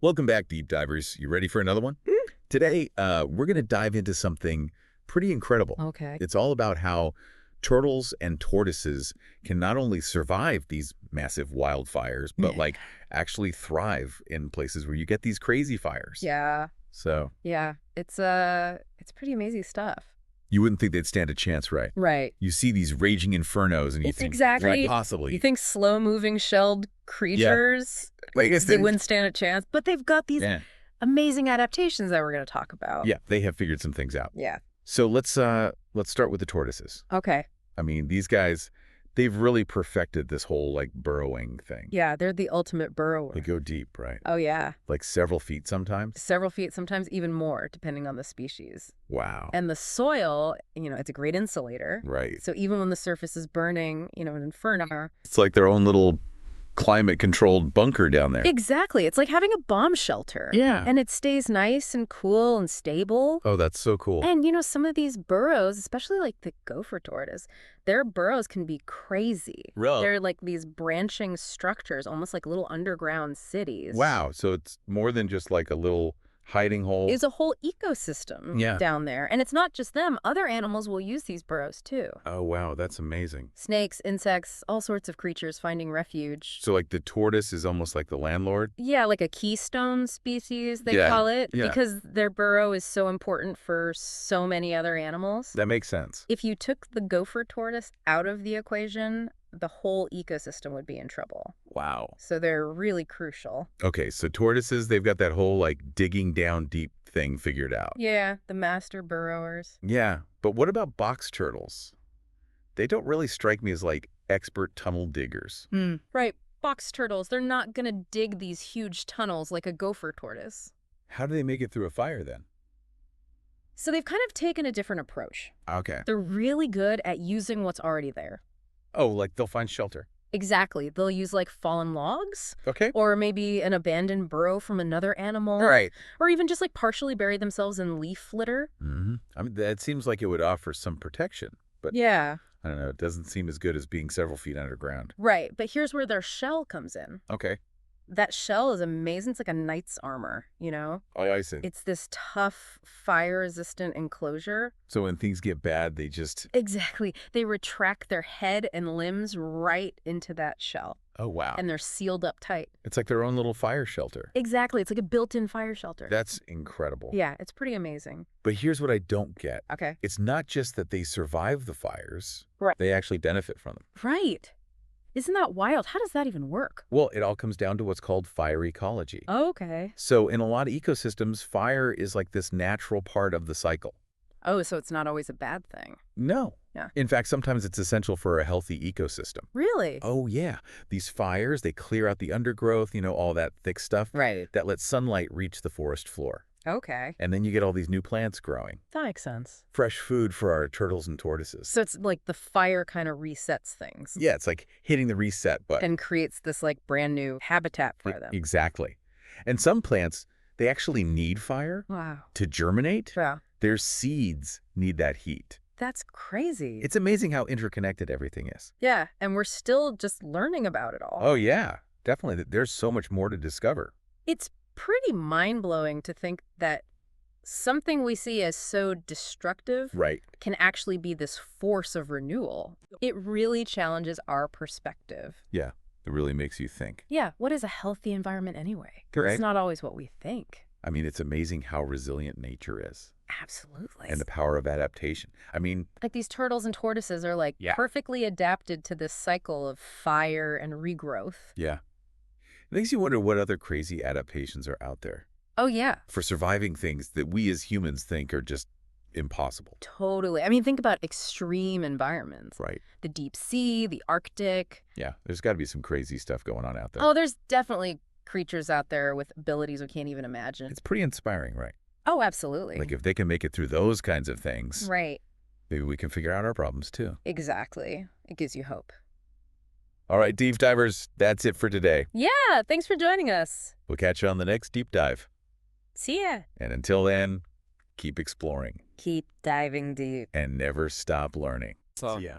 Welcome back, deep divers. You ready for another one? Today, we're going to dive into something pretty incredible. Okay. It's all about how turtles and tortoises can not only survive these massive wildfires, but actually thrive in places where you get these crazy fires. Yeah. So Yeah. It's pretty amazing stuff. you wouldn't think they'd stand a chance, right? Right. You see these raging infernos and you think, Exactly. possibly. You think slow-moving shelled creatures, they wouldn't stand a chance, but they've got these amazing adaptations that we're going to talk about. Yeah, they have figured some things out. Yeah. So let's start with the tortoises. Okay. I mean, these guys, they've really perfected this whole burrowing thing. Yeah, they're the ultimate burrower. They go deep, right? Oh, yeah. Like several feet sometimes? Several feet, sometimes even more, depending on the species. Wow. And the soil, it's a great insulator. Right. So even when the surface is burning, an inferno. It's like their own little climate-controlled bunker down there. Exactly. It's like having a bomb shelter. Yeah. And it stays nice and cool and stable. Oh, that's so cool. And, some of these burrows, especially like the gopher tortoise, their burrows can be crazy. Really? They're like these branching structures, almost like little underground cities. Wow. So it's more than just like a little hiding hole. It's a whole ecosystem down there. And it's not just them. Other animals will use these burrows too. Oh, wow. That's amazing. Snakes, insects, all sorts of creatures finding refuge. So like the tortoise is almost like the landlord? Yeah, like a keystone species, they call it, because their burrow is so important for so many other animals. That makes sense. If you took the gopher tortoise out of the equation, the whole ecosystem would be in trouble. Wow. So they're really crucial. Okay, so tortoises, they've got that whole digging down deep thing figured out. Yeah, the master burrowers. Yeah, but what about box turtles? They don't really strike me as expert tunnel diggers. Right. Box turtles, they're not going to dig these huge tunnels like a gopher tortoise. How do they make it through a fire then? So they've kind of taken a different approach. Okay. They're really good at using what's already there. Oh, they'll find shelter. Exactly. They'll use fallen logs. Okay. Or maybe an abandoned burrow from another animal. Right. Or even just partially bury themselves in leaf litter. Mm-hmm. I mean, that seems like it would offer some protection, but yeah. I don't know. It doesn't seem as good as being several feet underground. Right. But here's where their shell comes in. Okay. That shell is amazing. It's like a knight's armor, Oh, I see. It's this tough, fire-resistant enclosure. So when things get bad, they just... Exactly. They retract their head and limbs right into that shell. Oh, wow. And they're sealed up tight. It's like their own little fire shelter. Exactly. It's like a built-in fire shelter. That's incredible. Yeah, it's pretty amazing. But here's what I don't get. Okay. It's not just that they survive the fires. Right. They actually benefit from them. Right. Isn't that wild? How does that even work? Well, it all comes down to what's called fire ecology. Okay. So in a lot of ecosystems, fire is like this natural part of the cycle. Oh, so it's not always a bad thing. No. Yeah. In fact, sometimes it's essential for a healthy ecosystem. Really? Oh, yeah. These fires, they clear out the undergrowth, all that thick stuff. Right. That lets sunlight reach the forest floor. Okay. And then you get all these new plants growing. That makes sense. Fresh food for our turtles and tortoises. So it's like the fire kind of resets things. Yeah, it's like hitting the reset button. And creates this brand new habitat for them. Exactly. And some plants, they actually need fire to germinate. Yeah. Their seeds need that heat. That's crazy. It's amazing how interconnected everything is. Yeah, and we're still just learning about it all. Oh, yeah, definitely. There's so much more to discover. It's pretty mind-blowing to think that something we see as so destructive can actually be this force of renewal. It really challenges our perspective. Yeah, it really makes you think. Yeah, what is a healthy environment anyway? Right. It's not always what we think. I mean, it's amazing how resilient nature is. Absolutely. And the power of adaptation. I mean... Like these turtles and tortoises are perfectly adapted to this cycle of fire and regrowth. Yeah. It makes you wonder what other crazy adaptations are out there. Oh, yeah. For surviving things that we as humans think are just impossible. Totally. I mean, think about extreme environments. Right. The deep sea, the Arctic. Yeah, there's got to be some crazy stuff going on out there. Oh, there's definitely creatures out there with abilities we can't even imagine. It's pretty inspiring, right? Oh, absolutely. Like if they can make it through those kinds of things, right. Maybe we can figure out our problems too. Exactly. It gives you hope. All right, deep divers, that's it for today. Yeah, thanks for joining us. We'll catch you on the next deep dive. See ya. And until then, keep exploring. Keep diving deep. And never stop learning. So, See ya.